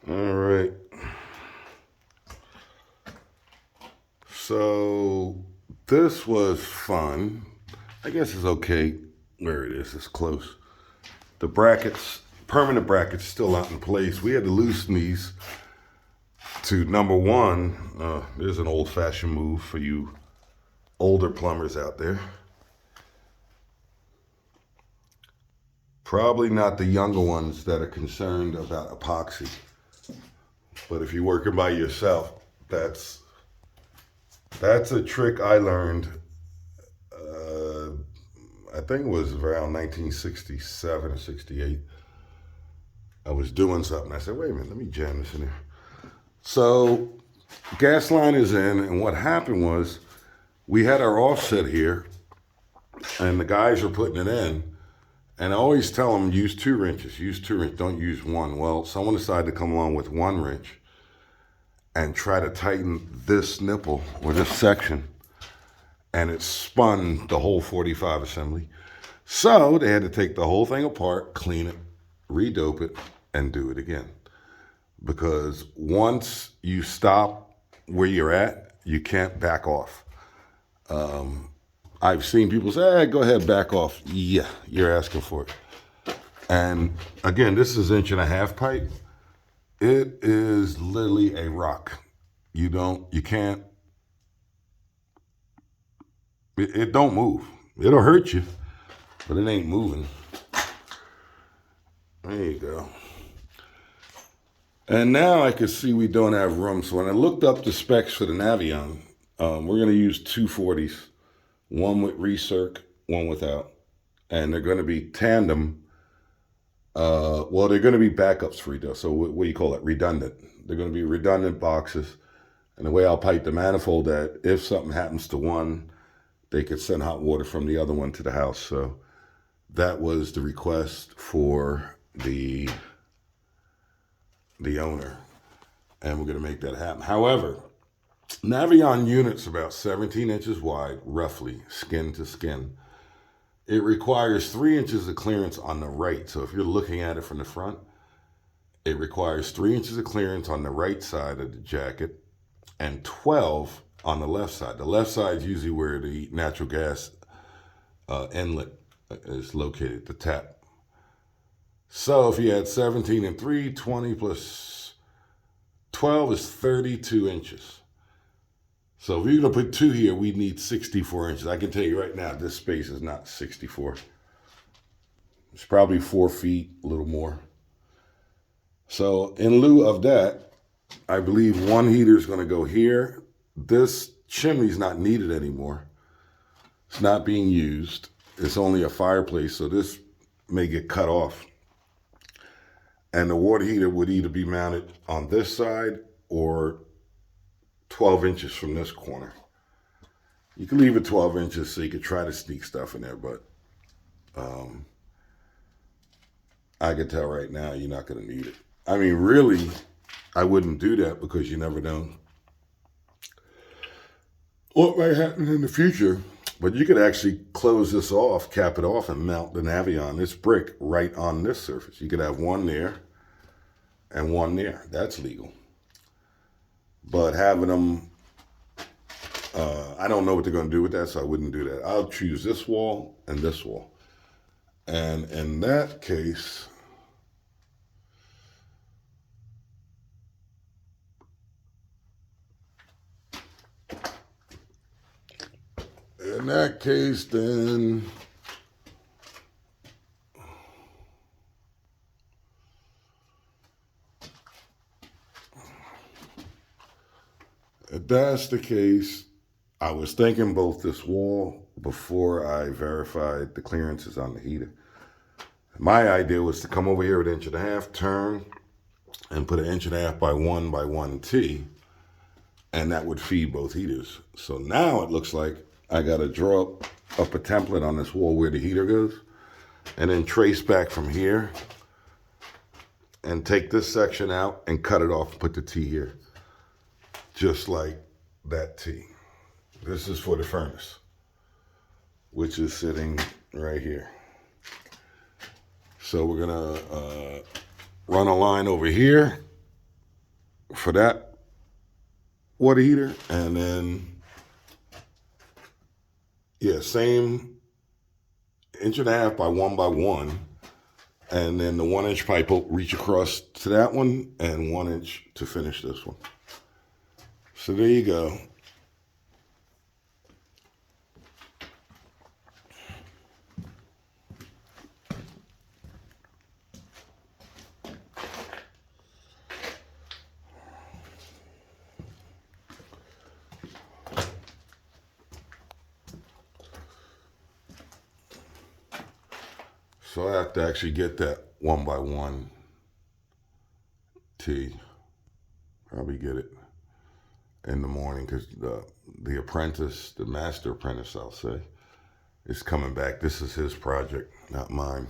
All right. So this was fun. I guess it's okay where it is. It's close. The brackets, permanent brackets, still out in place. We had to loosen these to number one. There's an old-fashioned move for you older plumbers out there. Probably not the younger ones that are concerned about epoxy. But if you're working by yourself, that's a trick I learned. I think it was around 1967 or 68. I was doing something. I said, wait a minute, let me jam this in here. So gas line is in, and what happened was we had our offset here, and the guys were putting it in. And I always tell them, use 2 wrenches. Use 2 wrenches, don't use 1. Well, someone decided to come along with 1 wrench and try to tighten this nipple or this section, and it spun the whole 45 assembly. So they had to take the whole thing apart, clean it, redope it, and do it again. Because once you stop where you're at, you can't back off. I've seen people say, hey, go ahead, back off. Yeah, you're asking for it. And again, this is 1.5 inch pipe. It is literally a rock. You can't, it don't move. It'll hurt you, but it ain't moving. There you go. And now I can see we don't have room. So when I looked up the specs for the Navion, we're going to use 240s, one with recirc, one without. And they're going to be tandem. Well, they're going to be backups free though. So what do you call it? Redundant. They're going to be redundant boxes. And the way I'll pipe the manifold, that if something happens to one, they could send hot water from the other one to the house. So that was the request for the owner, and we're going to make that happen. However, Navion unit's about 17 inches wide, roughly, skin to skin. It requires 3 inches of clearance on the right. So if you're looking at it from the front, it requires 3 inches of clearance on the right side of the jacket and 12 on the left side. The left side is usually where the natural gas inlet is located, the tap. So if you had 17 and 3, 20 plus 12 is 32 inches. So if you're going to put 2 here, we need 64 inches. I can tell you right now, this space is not 64. It's probably 4 feet, a little more. So in lieu of that, I believe one heater is going to go here. This chimney's not needed anymore. It's not being used. It's only a fireplace, so this may get cut off. And the water heater would either be mounted on this side or 12 inches from this corner. You can leave it 12 inches so you could try to sneak stuff in there, but I can tell right now you're not going to need it. I mean, really, I wouldn't do that because you never know what might happen in the future. But you could actually close this off, cap it off, and mount the Navion, this brick, right on this surface. You could have one there and one there. That's legal. But having them, I don't know what they're going to do with that, so I wouldn't do that. I'll choose this wall and this wall. And in that case, then if that's the case, I was thinking both this wall before I verified the clearances on the heater. My idea was to come over here with 1.5 inches, turn, and put 1.5 inches by 1 T, and that would feed both heaters. So now it looks like I got to draw up a template on this wall where the heater goes, and then trace back from here, and take this section out and cut it off and put the T here. Just like that T. This is for the furnace, which is sitting right here. So we're gonna run a line over here for that water heater. And then, yeah, same 1.5 by 1 by 1. And then the 1-inch pipe will reach across to that one and 1 inch to finish this one. So there you go. So I have to actually get that 1 by 1 T. Probably get it in the morning because the apprentice, the master apprentice, I'll say, is coming back. This is his project, not mine.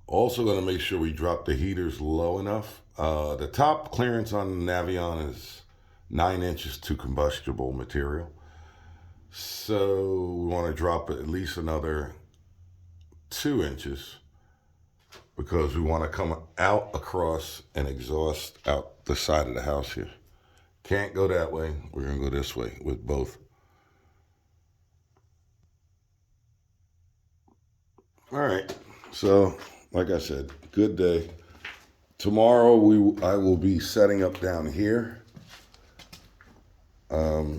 Also going to make sure we drop the heaters low enough. The top clearance on the Navion is 9 inches to combustible material. So we want to drop it at least another 2 inches because we want to come out across and exhaust out the side of the house here. Can't go that way. We're going to go this way with both. All right. So, like I said, good day. Tomorrow I will be setting up down here.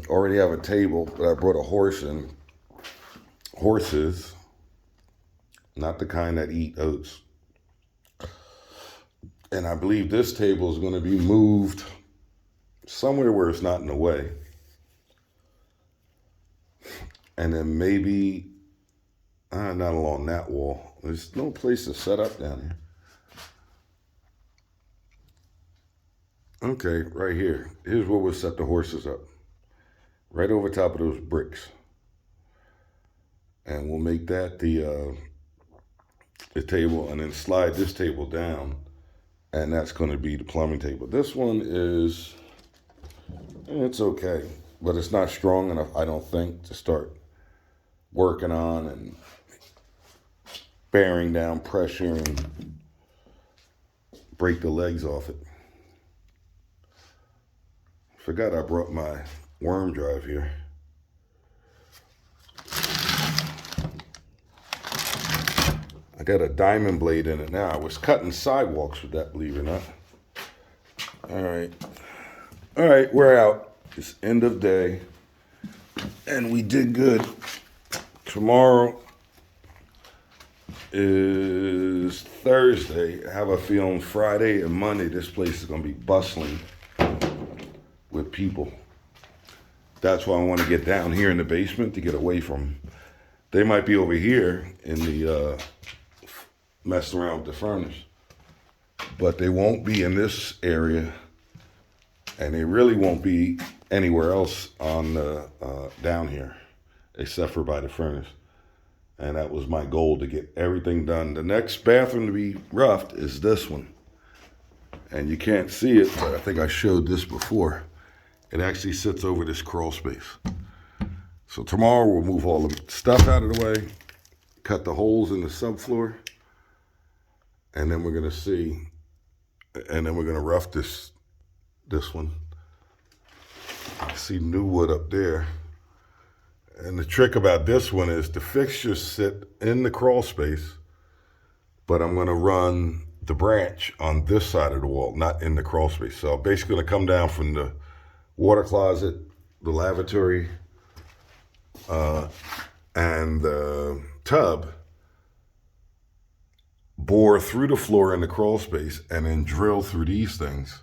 Already have a table, but I brought a horse in. Horses, not the kind that eat oats. And I believe this table is going to be moved somewhere where it's not in the way. And then maybe, not along that wall. There's no place to set up down here. Okay, right here. Here's where we'll set the horses up. Right over top of those bricks. And we'll make that the table and then slide this table down. And that's going to be the plumbing table. This one is, it's okay. But it's not strong enough, I don't think, to start working on and bearing down pressure and break the legs off it. Forgot I brought my worm drive here. I got a diamond blade in it now. I was cutting sidewalks with that, believe it or not. All right, we're out. It's end of day. And we did good. Tomorrow is Thursday. I have a feeling Friday and Monday this place is going to be bustling with people. That's why I want to get down here in the basement to get away from them. They might be over here in the messing around with the furnace, but they won't be in this area, and they really won't be anywhere else on the down here except for by the furnace. And that was my goal, to get everything done. The next bathroom to be roughed is this one, and you can't see it, but I think I showed this before. It actually sits over this crawl space. So tomorrow we'll move all the stuff out of the way, cut the holes in the subfloor, and then we're gonna see, and then we're gonna rough this one. I see new wood up there. And the trick about this one is the fixtures sit in the crawl space, but I'm gonna run the branch on this side of the wall, not in the crawl space. So I'm basically gonna come down from the water closet, the lavatory, and the tub, bore through the floor in the crawl space, and then drill through these things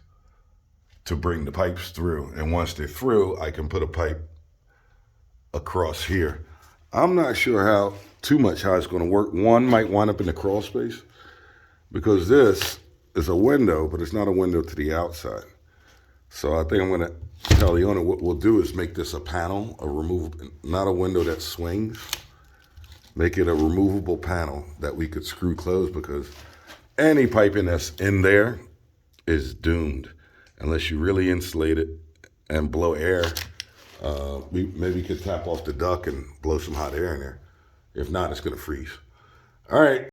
to bring the pipes through. And once they're through, I can put a pipe across here. I'm not sure how it's going to work. One might wind up in the crawl space because this is a window, but it's not a window to the outside. So I think I'm going to tell the owner what we'll do is make this a panel, a removable, not a window that swings. Make it a removable panel that we could screw closed, because any piping that's in there is doomed unless you really insulate it and blow air. We maybe could tap off the duct and blow some hot air in there. If not, it's going to freeze. All right.